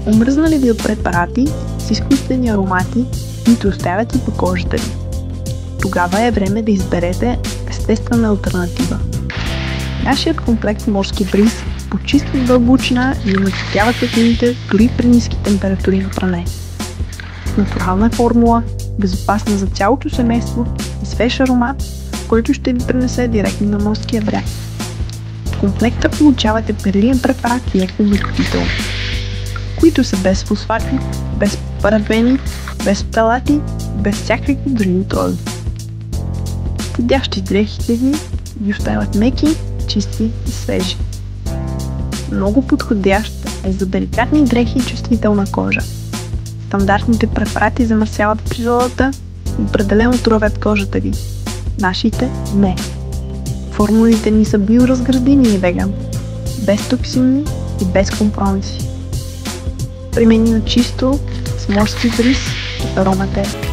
Омръзнали ви от препарати с изкуствени аромати, които оставят и по кожата ви. Тогава е време да изберете естествена алтернатива. Нашият комплект морски бриз почиства дълбочина и умекотява тъканите дори при ниски температури на пране. Натурална формула, безопасна за цялото семейство и свеж аромат, който ще ви пренесе директно на морския бряг. В комплекта получавате перлиен препарат и екомекотител, които са без фосфати, без парабени, без фталати, без всякакви други отрови. Седящи дрехите ви ги оставят меки, чисти и свежи. Много подходящ е за деликатни дрехи и чувствителна кожа. Стандартните препарати замърсяват природата и определено тровят кожата ви. Нашите не. Формулите ни са биоразградими и веган, без токсини и без компромиси. Примени на чисто с морски бриз от Ароматер.